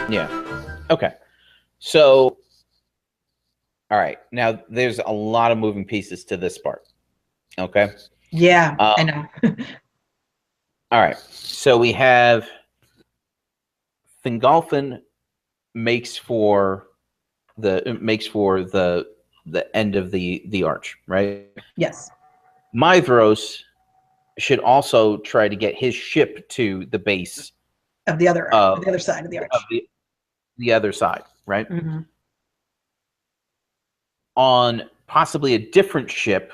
Yeah. Okay. So, all right. Now, there's a lot of moving pieces to this part. Okay. Yeah, Uh, I know. all right. So we have Fingolfin makes for the end of the arch, right? Yes, Mithros should also try to get his ship to the base of the other of the other side of the of arch. the other side, right? Mm-hmm. On possibly a different ship,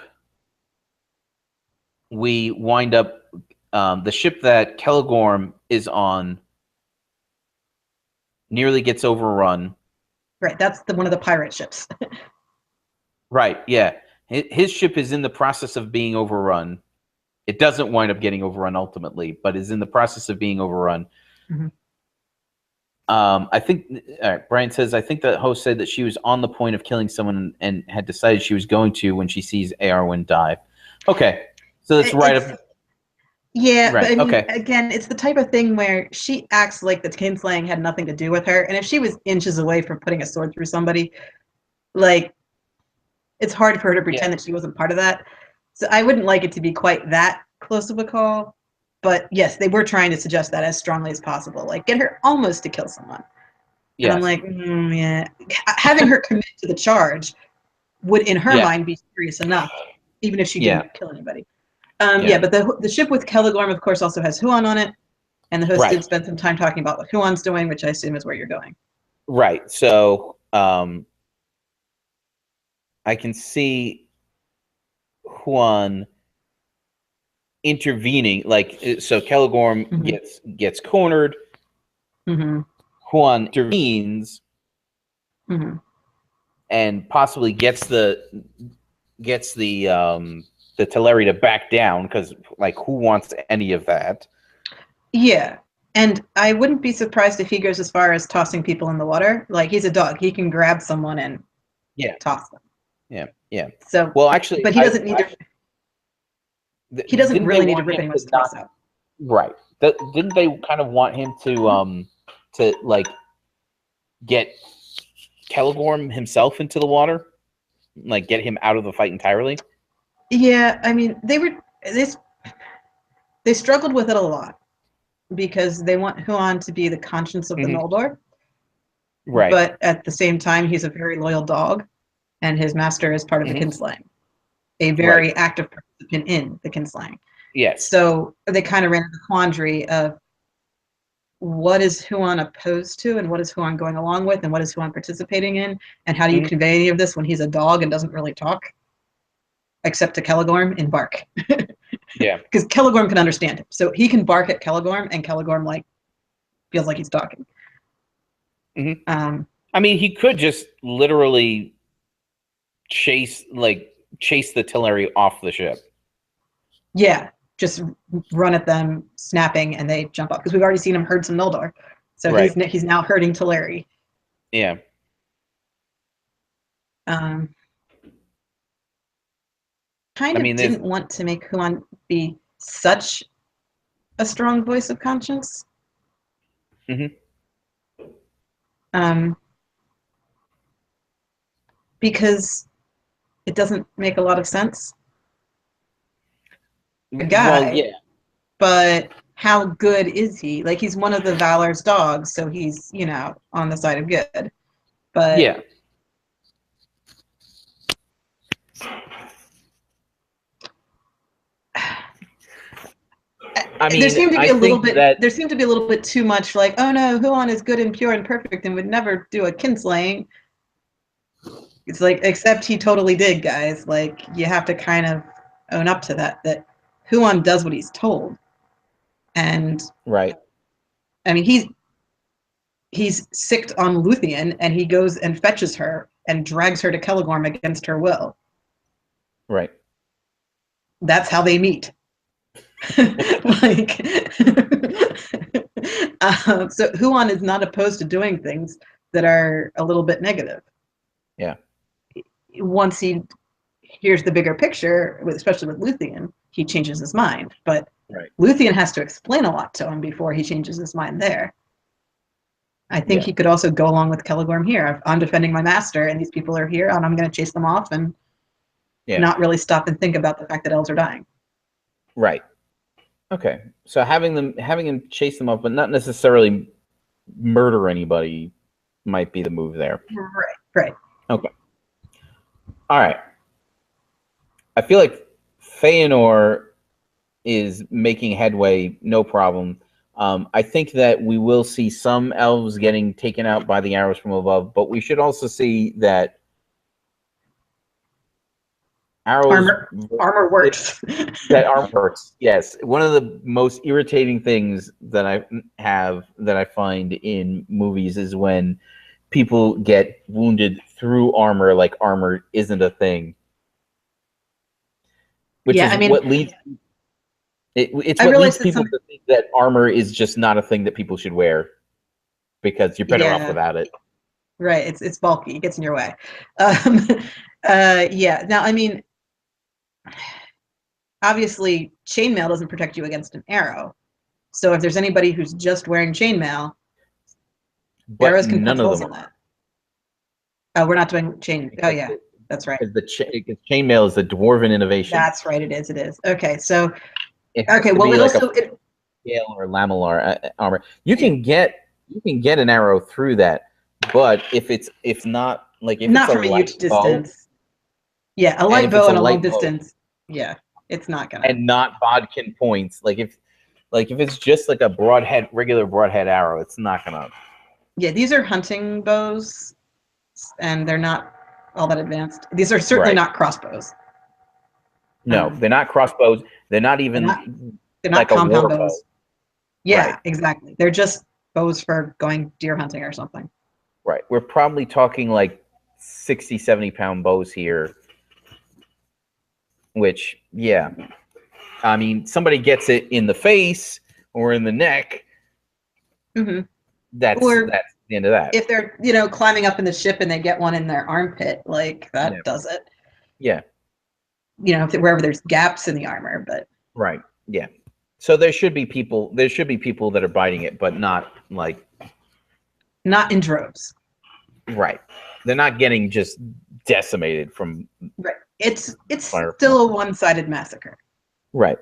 we wind up the ship that Kelagorm is on nearly gets overrun. Right, that's one of the pirate ships. Right, yeah. His ship is in the process of being overrun. It doesn't wind up getting overrun ultimately, but is in the process of being overrun. Mm-hmm. I think Brian says, I think the host said that she was on the point of killing someone and had decided she was going to when she sees Arwen die. Okay, so that's right It's up. Yeah, but Right. I mean, Okay. again, it's the type of thing where she acts like the kinslaying had nothing to do with her, and if she was inches away from putting a sword through somebody, like it's hard for her to Yeah. pretend that she wasn't part of that. So I wouldn't like it to be quite that close of a call. But yes, they were trying to suggest that as strongly as possible, like get her almost to kill someone. And I'm Yes. like, yeah, having her commit to the charge would, in her Yeah. mind, be serious enough, even if she Yeah. didn't kill anybody. Yeah, Yeah. but the ship with Kelagorm, of course, also has Huon on it, and the host Right. did spend some time talking about what Huon's doing, which I assume is where you're going. Right. So I can see Juan intervening. Like so, Kelagorm Mm-hmm. gets cornered. Mm-hmm. Juan intervenes Mm-hmm. and possibly gets the Teleri to back down because like who wants any of that? Yeah, and I wouldn't be surprised if he goes as far as tossing people in the water. Like he's a dog; he can grab someone and Yeah. toss them. Yeah. Yeah. So, Well, actually, but he doesn't need to. He doesn't didn't they really need to want rip him to anyone's not throats out. right? Didn't they kind of want him to like get Kelagorm himself into the water, like get him out of the fight entirely? Yeah, I mean they they struggled with it a lot because they want Huon to be the conscience of the Hmm. Noldor, Right. but at the same time he's a very loyal dog, and his master is part of the Hmm. kinslaying, a Right. very active participant in the kinslaying. Yes. So they kind of ran into the quandary of what is Huon opposed to and what is Huon going along with and what is Huon participating in, and how do you Hmm. convey any of this when he's a dog and doesn't really talk except to Kelagorm in bark. Yeah. Because Kelagorm can understand him, so he can bark at Kelagorm and Kelagorm like feels like he's talking. Hmm. um I mean, he could just literally chase chase the Teleri off the ship. yeah, just run at them snapping and they jump up, because we've already seen him herd some Noldor, so Right. he's now herding Teleri. Yeah. um I Kind of mean, there's. didn't want to make Huon be such a strong voice of conscience, Hmm. um, because it doesn't make a lot of sense. A Well, guy, yeah. but how good is he? Like he's one of the Valor's dogs, so he's on the side of good. But Yeah. I there mean, seemed to I be a little think bit. that. There seemed to be a little bit too much. Like, oh no, Huon is good and pure and perfect and would never do a kinslaying. It's like, except he totally did, guys. Like, you have to kind of own up to that. That Huon does what he's told, and Right. I mean, he's sicked on Luthien, and he goes and fetches her and drags her to Kelagorm against her will. Right. That's how they meet. Like, so Huon is not opposed to doing things that are a little bit negative. Yeah. Once he here's the bigger picture, especially with Luthien, he changes his mind. But Right. Luthien has to explain a lot to him before he changes his mind there. I think he could also go along with Caligorm here. I'm defending my master, and these people are here, and I'm going to chase them off and not really stop and think about the fact that elves are dying. Right. Okay. So having him chase them off, but not necessarily murder anybody, might be the move there. Right. Okay. All right. I feel like Feanor is making headway, no problem. I think that we will see some elves getting taken out by the arrows from above, but we should also see that armor works. That armor works. Yes, one of the most irritating things that I find in movies is when people get wounded through armor, like armor isn't a thing. Which is what leads. It's what leads people to think that armor is just not a thing that people should wear, because you're better off without it. Right. It's bulky. It gets in your way. Yeah. Now, I mean, obviously, chainmail doesn't protect you against an arrow. So if there's anybody who's just wearing chainmail, arrows can punch holes in that. Oh, we're not doing chain. Oh, yeah. That's right. Chainmail is a dwarven innovation. That's right. It is. It is. Okay. So. Okay. Well, it also scale or lamellar armor. You can get an arrow through that, but if not from a huge distance. Yeah, a light bow and a long distance. Yeah, it's not gonna. And not bodkin points. Like if it's just like a regular broadhead arrow, it's not gonna. Yeah, these are hunting bows, and they're not all that advanced. These are certainly not crossbows. No, they're not crossbows. They're not even. They're not compound bows. Yeah, exactly. They're just bows for going deer hunting or something. Right. We're probably talking like 60, 70-pound bows here. Which, yeah. I mean, somebody gets it in the face or in the neck. Mm-hmm. That's the end of that. If they're, climbing up in the ship and they get one in their armpit, like that does it. Yeah. Wherever there's gaps in the armor, but. Right. Yeah. So there should be people that are biting it, but not not in droves. Right. They're not getting just decimated from. Right. It's still a one-sided massacre. Right.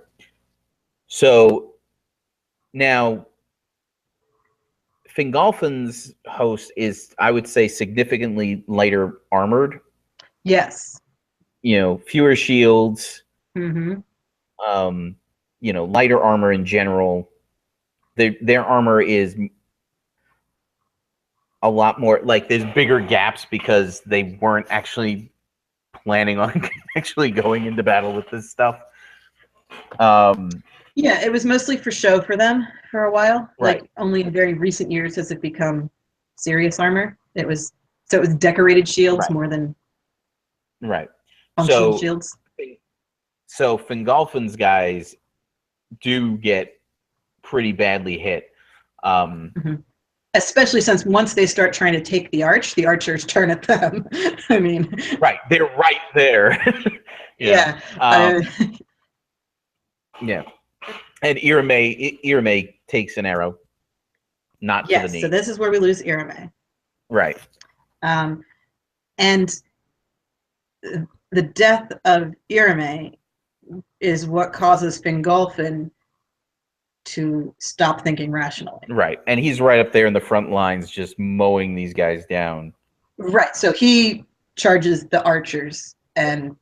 So now Fingolfin's host is, I would say, significantly lighter armored. Yes. Fewer shields. Mm-hmm. Lighter armor in general. Their armor is a lot more there's bigger gaps because they weren't actually planning on actually going into battle with this stuff. Yeah, it was mostly for show for them for a while. Right. Only in very recent years has it become serious armor. It was decorated shields more than functional shields. So Fingolfin's guys do get pretty badly hit. Mm-hmm. Especially since once they start trying to take the arch, the archers turn at them. I mean, right, they're right there. Yeah. Yeah. And Irame takes an arrow, not to the knee. So this is where we lose Irame. Right. And the death of Irame is what causes Fingolfin to stop thinking rationally. Right. And he's right up there in the front lines just mowing these guys down. Right. So he charges the archers and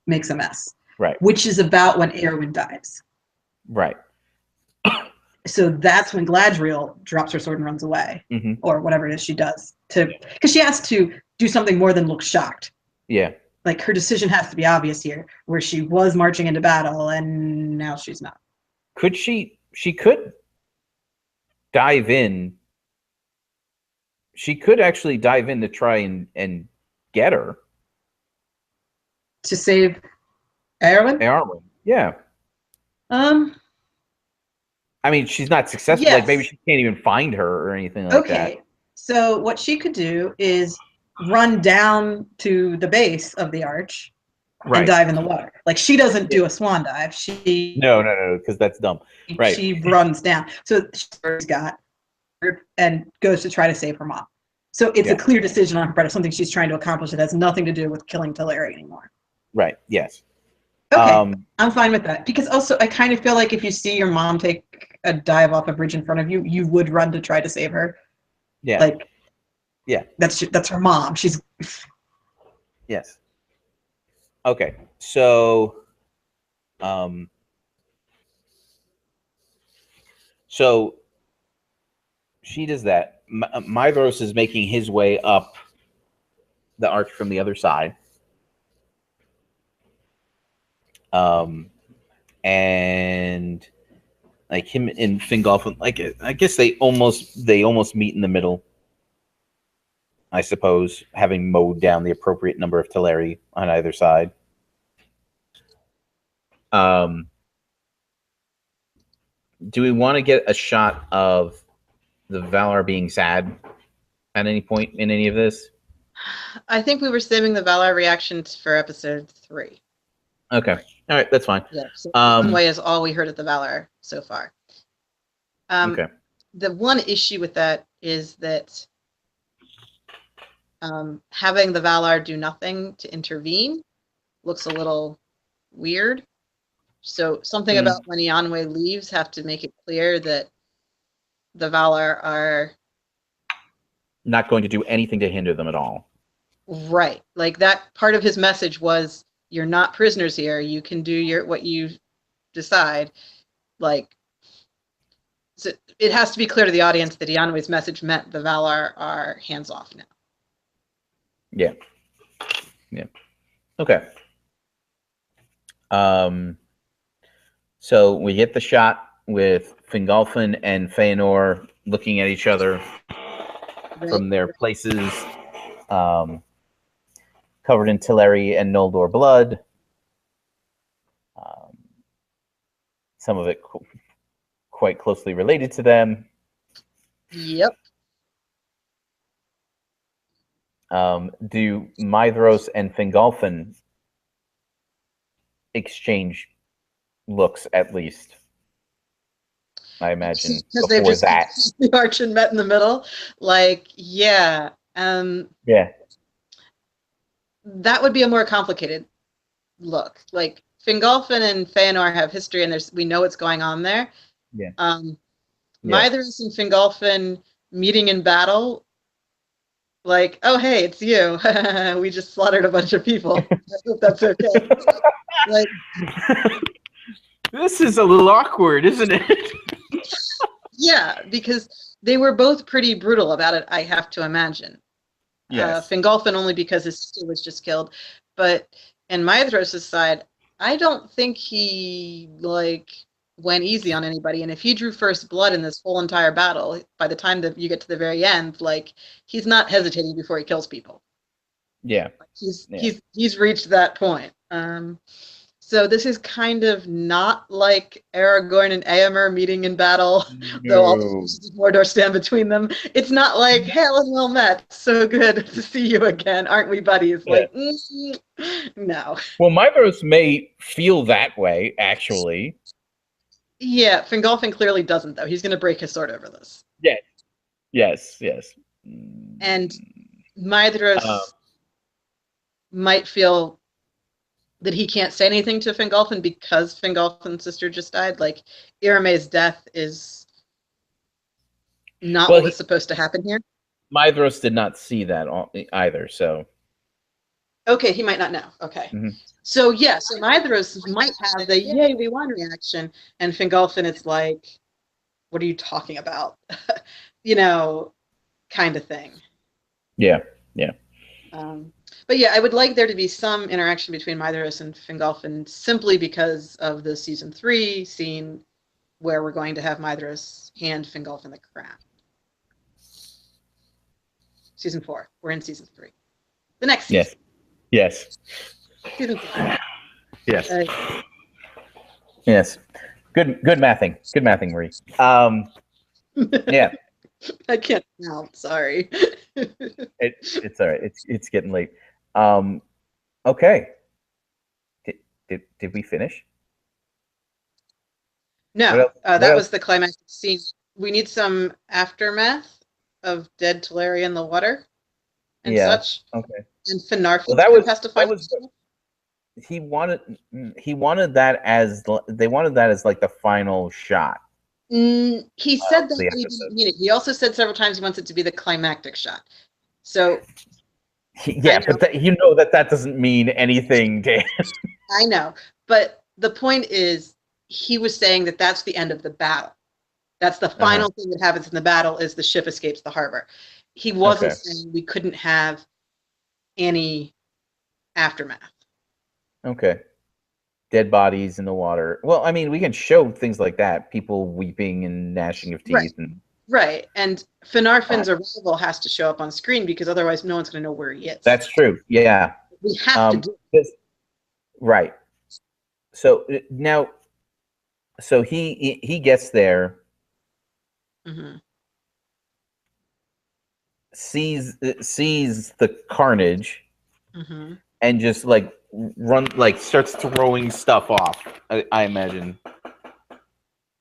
makes a mess. Right. Which is about when Eowyn dies. Right. So that's when Galadriel drops her sword and runs away. Mm-hmm. Or whatever it is she does. Because she has to do something more than look shocked. Yeah. Her decision has to be obvious here, where she was marching into battle and now she's not. Could she could dive in. She could actually dive in to try and get her. To save Eowyn? Eowyn, yeah. I mean, she's not successful. Yes. Maybe she can't even find her or anything like that. Okay. So what she could do is run down to the base of the arch and dive in the water. She doesn't do a swan dive. No, because that's dumb. Right. She runs down. So she's got and goes to try to save her mom. So it's a clear decision on her part of something she's trying to accomplish that has nothing to do with killing Teleri anymore. Right. Yes. Okay, I'm fine with that. Because also, I kind of feel like if you see your mom take a dive off a bridge in front of you, you would run to try to save her. Yeah. Like, yeah. That's her mom. She's. Yes. Okay. So, so she does that. Mithros is making his way up the arch from the other side. And like him and Fingolfin, like I guess they almost meet in the middle. I suppose, having mowed down the appropriate number of Teleri on either side. Do we want to get a shot of the Valar being sad at any point in any of this? I think we were saving the Valar reactions for episode 3. Okay. All right, that's fine. Yeah, so one way is all we heard of the Valar so far. Okay. The one issue with that is that having the Valar do nothing to intervene looks a little weird. So something about when Ianwe leaves have to make it clear that the Valar are not going to do anything to hinder them at all. Right. Like that part of his message was, you're not prisoners here. You can do what you decide. Like, so it has to be clear to the audience that Ianwe's message meant the Valar are hands off now. Yeah. Yeah. Okay. So we get the shot with Fingolfin and Feanor looking at each other from their places, covered in Teleri and Noldor blood. Some of it quite closely related to them. Yep. Do Mithros and Fingolfin exchange looks at least? I imagine because before they've just that the arch and met in the middle. Like, yeah. Yeah. That would be a more complicated look. Like Fingolfin and Feanor have history, and we know what's going on there. Yeah. Mithras and Fingolfin meeting in battle. Like, oh hey, it's you. We just slaughtered a bunch of people. I hope that's okay. Like, this is a little awkward, isn't it? yeah, because they were both pretty brutal about it, I have to imagine. Yes. Fingolfin only because his sister was just killed, but in Mithras' side, I don't think he went easy on anybody. And if he drew first blood in this whole entire battle, by the time that you get to the very end, he's not hesitating before he kills people. Yeah. He's reached that point. So this is kind of not like Aragorn and Éomer meeting in battle, though all the forces of Mordor stand between them. It's not like, hail and well met, so good to see you again, aren't we buddies? Yeah. No. Well, Mithros may feel that way, actually. Yeah, Fingolfin clearly doesn't, though. He's going to break his sword over this. Yes. And Mithros might feel that he can't say anything to Fingolfin because Fingolfin's sister just died. Like, Irame's death is not what was supposed to happen here. Mithros did not see that either, so... Okay, he might not know. Okay. Mm-hmm. So, yeah, so Mithros might have the yay, we won reaction, and Fingolfin is like, what are you talking about? Kind of thing. Yeah. But yeah, I would like there to be some interaction between Mithros and Fingolfin simply because of the season 3 scene where we're going to have Mithros hand Fingolfin the crown. Season 4. We're in season 3. The next season. Yes. Season 4. Yes. Yes. Good mathing. Good mathing, Marie. Yeah. I can't count. Sorry. It's all right. It's getting late. Okay. Did we finish? No, that was the climactic scene we need some aftermath of dead Teleri in the water and Yeah. such. Okay. And Finarfin's Well, that group was has to that find was he wanted that as they wanted that as like the final shot he said of that, the but he episode. didn't mean it. He also said several times he wants it to be the climactic shot. So Yeah, but that doesn't mean anything, Dan. I know, but the point is, he was saying that that's the end of the battle. That's the final thing that happens in the battle is the ship escapes the harbor. He wasn't saying we couldn't have any aftermath. Okay. Dead bodies in the water. Well, I mean, we can show things like that. People weeping and gnashing of teeth. Right. And Finarfin's arrival has to show up on screen because otherwise no one's going to know where he is. That's true. Yeah. We have to do it. Right. So now, so he gets there, sees the carnage, and just like starts throwing stuff off. I imagine,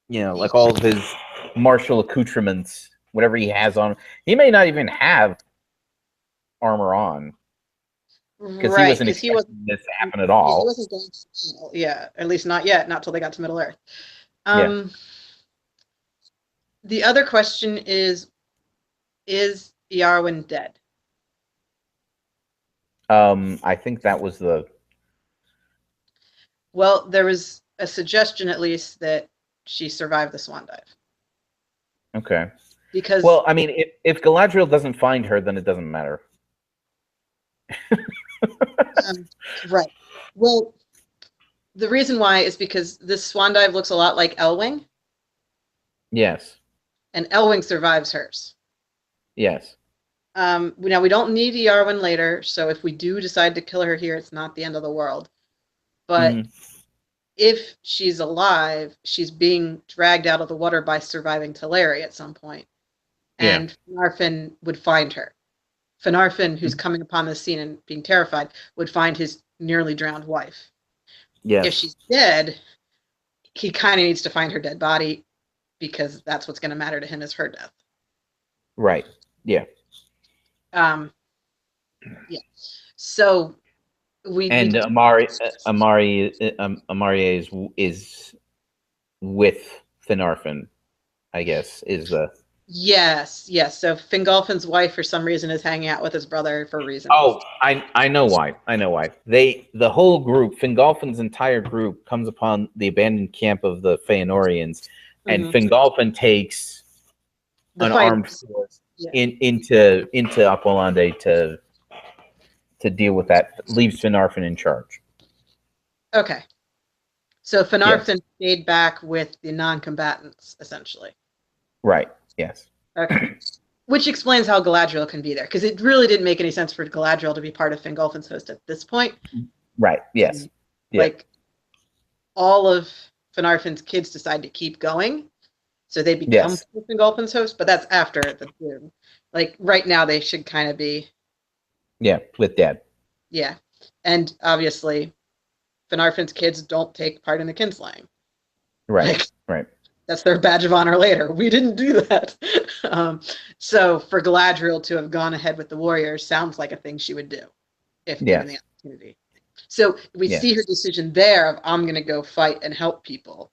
like all of his martial accoutrements, whatever he has on. He may not even have armor on. Because he wasn't expecting this to happen at all. He wasn't going to, yeah, at least not yet, not till they got to Middle Earth. The other question is Iarwen dead? I think that was the... Well, there was a suggestion, at least, that she survived the swan dive. Okay. Because... Well, I mean, if Galadriel doesn't find her, then it doesn't matter. Right. Well, the reason why is because this swan dive looks a lot like Elwing. Yes. And Elwing survives hers. Yes. Now, we don't need Iarwen later, so if we do decide to kill her here, it's not the end of the world. But if she's alive, she's being dragged out of the water by surviving Teleri at some point. And Finarfin would find her. Finarfin, who's coming upon the scene and being terrified, would find his nearly drowned wife. Yes. If she's dead, he kind of needs to find her dead body because that's what's going to matter to him is her death. Right. Yeah. Yeah. So Amari is with Finarfin, I guess, is the... Yes. So Fingolfin's wife, for some reason, is hanging out with his brother for reasons. Oh, I know why. The whole group, Fingolfin's entire group, comes upon the abandoned camp of the Feanorians, and Fingolfin takes an armed force into Aqualande to deal with that. Leaves Finarfin in charge. Okay. So Finarfin stayed back with the non-combatants, essentially. Right. Yes. Okay. Which explains how Galadriel can be there, because it really didn't make any sense for Galadriel to be part of Fingolfin's host at this point. Right. Yes. Like, all of Finarfin's kids decide to keep going, so they become Fingolfin's host, but that's after the doom. Like, right now, they should kind of be... Yeah, with Dad. Yeah. And, obviously, Finarfin's kids don't take part in the kinslaying. Right, right. That's their badge of honor later. We didn't do that. So for Galadriel to have gone ahead with the warriors sounds like a thing she would do if given the opportunity. So we see her decision there of, I'm going to go fight and help people.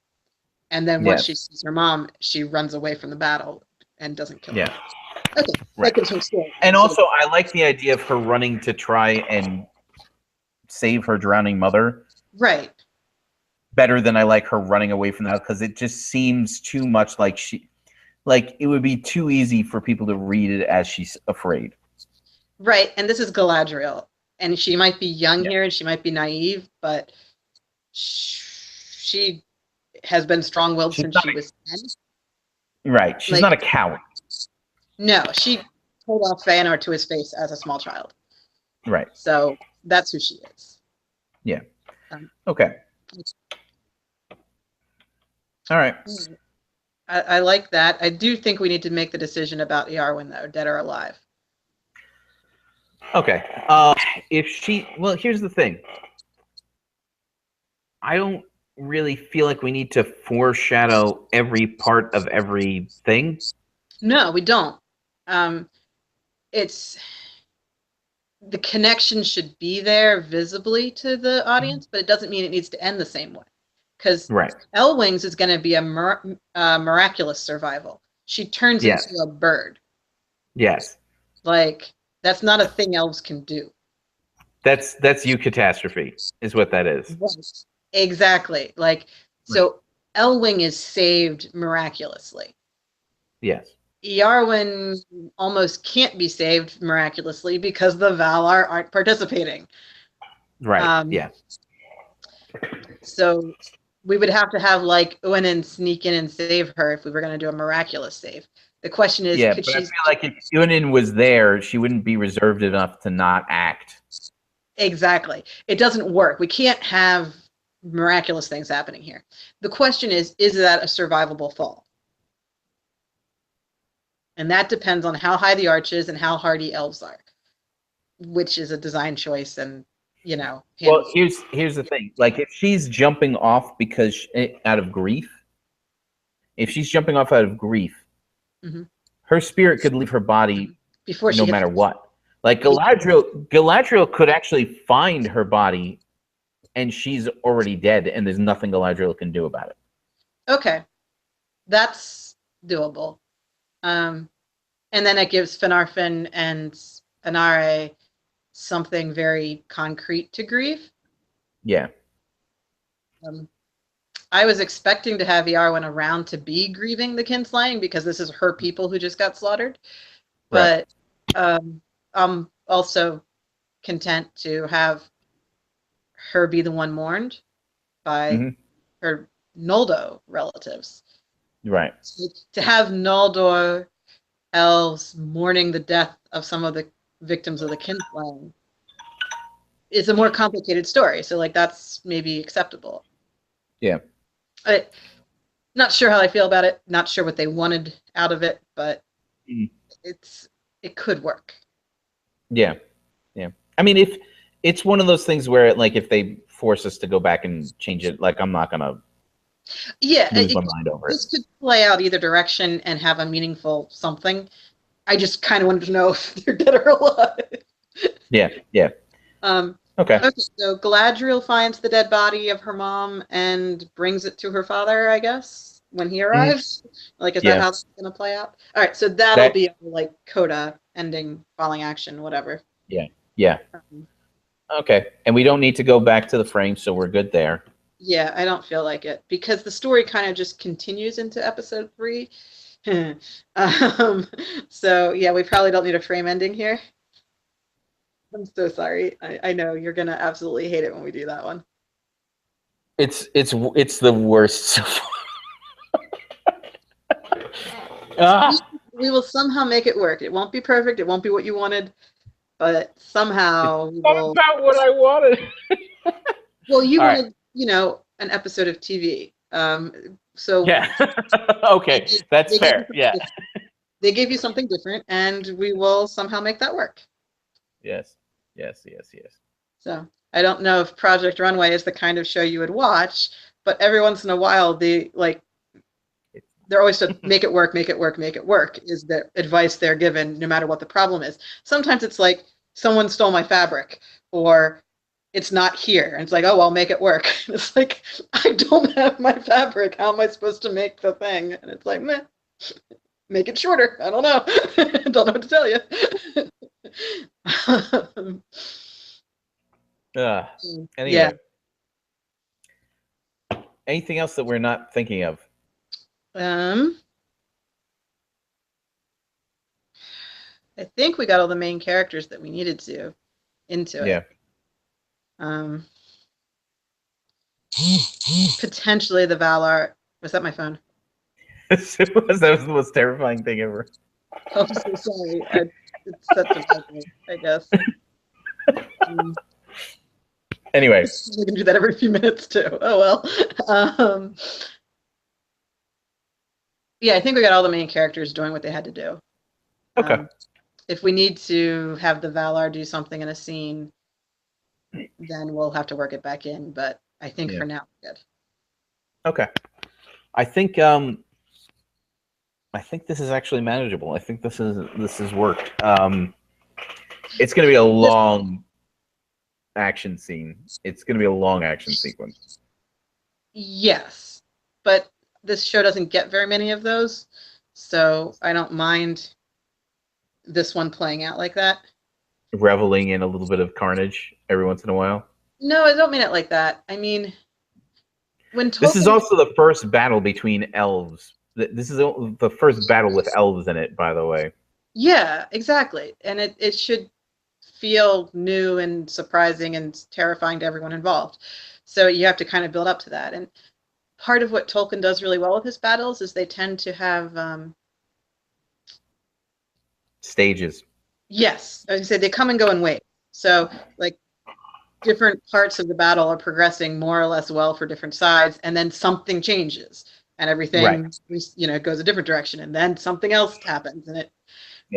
And then once she sees her mom, she runs away from the battle and doesn't kill her. Okay, that gives her story. And also, I like the idea of her running to try and save her drowning mother. Right. Better than I like her running away from that, because it just seems too much like it would be too easy for people to read it as she's afraid. Right, and this is Galadriel, and she might be young here, and she might be naive, but she has been strong-willed since she was 10. Right, she's not a coward. No, she told off Feanor to his face as a small child. Right. So that's who she is. Yeah. Okay. All right. I like that. I do think we need to make the decision about Iarwen, though, dead or alive. Okay. If she... Well, here's the thing. I don't really feel like we need to foreshadow every part of everything. No, we don't. It's the connection should be there visibly to the audience, but it doesn't mean it needs to end the same way. Because Right. Elwing's is going to be a miraculous survival. She turns Yes. into a bird. Yes. Like, that's not a thing elves can do. That's eucatastrophe, is what that is. Right. Exactly. Like, so Elwing is saved miraculously. Yes. Eowyn almost can't be saved miraculously because the Valar aren't participating. Right. Yeah. So we would have to have like Uinen sneak in and save her if we were going to do a miraculous save. The question is, Yeah, could but she? I feel like if Uinen was there, she wouldn't be reserved enough to not act. Exactly. It doesn't work. We can't have miraculous things happening here. The question is that a survivable fall? And that depends on how high the arch is and how hardy elves are, which is a design choice. And, you know. Well, here's the thing. Like, if she's jumping off because out of grief, Mhm. her spirit could leave her body Before no matter what. Like, Galadriel could actually find her body, and she's already dead, and there's nothing Galadriel can do about it. Okay. That's doable. And then it gives Finarfin and Anare something very concrete to grieve. Yeah. I was expecting to have Eowyn around to be grieving the kinslaying because this is her people who just got slaughtered. Right. But I'm also content to have her be the one mourned by her Noldor relatives. Right. So to have Noldor elves mourning the death of some of the victims of the kinslaying is a more complicated story. So like that's maybe acceptable. Yeah. Not sure how I feel about it. Not sure what they wanted out of it, but it could work. Yeah. Yeah. I mean, if it's one of those things where, like, if they force us to go back and change it, like, I'm not gonna lose my mind over it. This could play out either direction and have a meaningful something. I just kind of wanted to know if they're dead or alive. Yeah. Yeah. Okay. So Galadriel finds the dead body of her mom and brings it to her father, I guess, when he arrives. Like, is that how it's going to play out? All right, so that'll be like coda, ending, falling action, whatever. Yeah. Yeah. Okay. And we don't need to go back to the frame, so we're good there. Yeah, I don't feel like it because the story kind of just continues into episode 3. So yeah, we probably don't need a frame ending here. I'm so sorry. I know you're gonna absolutely hate it when we do that one. It's the worst. We will somehow make it work. It won't be perfect. It won't be what you wanted, but somehow it's not about what I wanted. Well, you wanted, an episode of TV. So yeah. Okay, that's fair. Yeah. They gave you something different, and we will somehow make that work. Yes. Yes. So I don't know if Project Runway is the kind of show you would watch, but every once in a while, they're always to make it work is the advice they're given, no matter what the problem is. Sometimes it's like someone stole my fabric, or it's not here, and it's like, oh, well, make it work. It's like, I don't have my fabric. How am I supposed to make the thing? And it's like, meh. Make it shorter. I don't know. Don't know what to tell you. Anyway. Yeah. Anything else that we're not thinking of? I think we got all the main characters that we needed to into it. Yeah. Potentially the Valar. Was that my phone? That was the most terrifying thing ever. I'm so sorry. It's such a nightmare, I guess. Anyway. We can do that every few minutes too. Oh well. Yeah, I think we got all the main characters doing what they had to do. Okay. If we need to have the Valar do something in a scene, then we'll have to work it back in. But I think for now, we're good. Okay. I think this is actually manageable. I think this is worked. It's going to be a long action scene. It's going to be a long action sequence. Yes, but this show doesn't get very many of those, so I don't mind this one playing out like that. Reveling in a little bit of carnage every once in a while. No, I don't mean it like that. I mean, when Tolkien... This is also the first battle between elves. This is the first battle with elves in it, by the way. Yeah, exactly. And it should feel new and surprising and terrifying to everyone involved. So you have to kind of build up to that. And part of what Tolkien does really well with his battles is they tend to have stages. Yes, I was gonna say they come and go in waves. So like different parts of the battle are progressing more or less well for different sides, and then something changes and everything goes a different direction, and then something else happens, and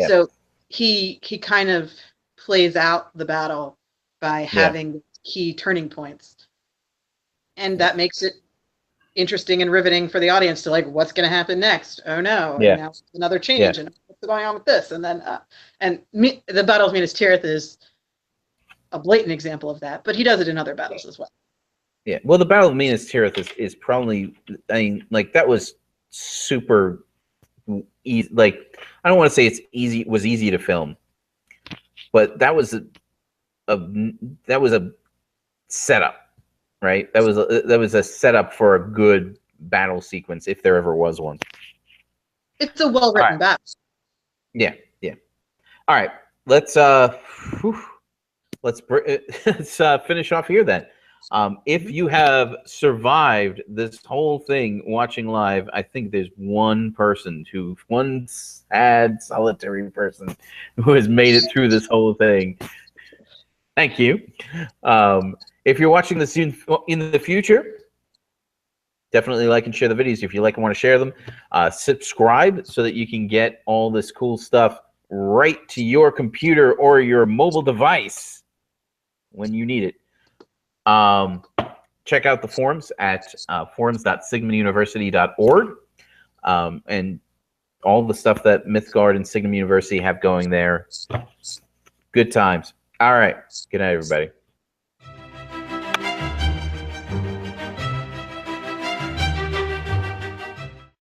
so he kind of plays out the battle by having key turning points, and that makes it interesting and riveting for the audience to like, what's going to happen next? Oh no! And now another change, and what's going on with this? And then the Battle of Minas Tirith is a blatant example of that, but he does it in other battles as well. Yeah, well, the Battle of Minas Tirith is probably, I mean, like, that was super easy. Like, I don't want to say it was easy to film, but that was a setup, right? That was a setup for a good battle sequence, if there ever was one. It's a well-written battle. Yeah. All right, let's finish off here then. If you have survived this whole thing watching live, I think there's one sad, solitary person who has made it through this whole thing. Thank you. If you're watching this in the future, definitely like and share the videos if you like and want to share them. Subscribe so that you can get all this cool stuff right to your computer or your mobile device when you need it. Check out the forums at forums.sigmauniversity.org, and all the stuff that Mythgard and Signum University have going there. Good times. All right. Good night, everybody.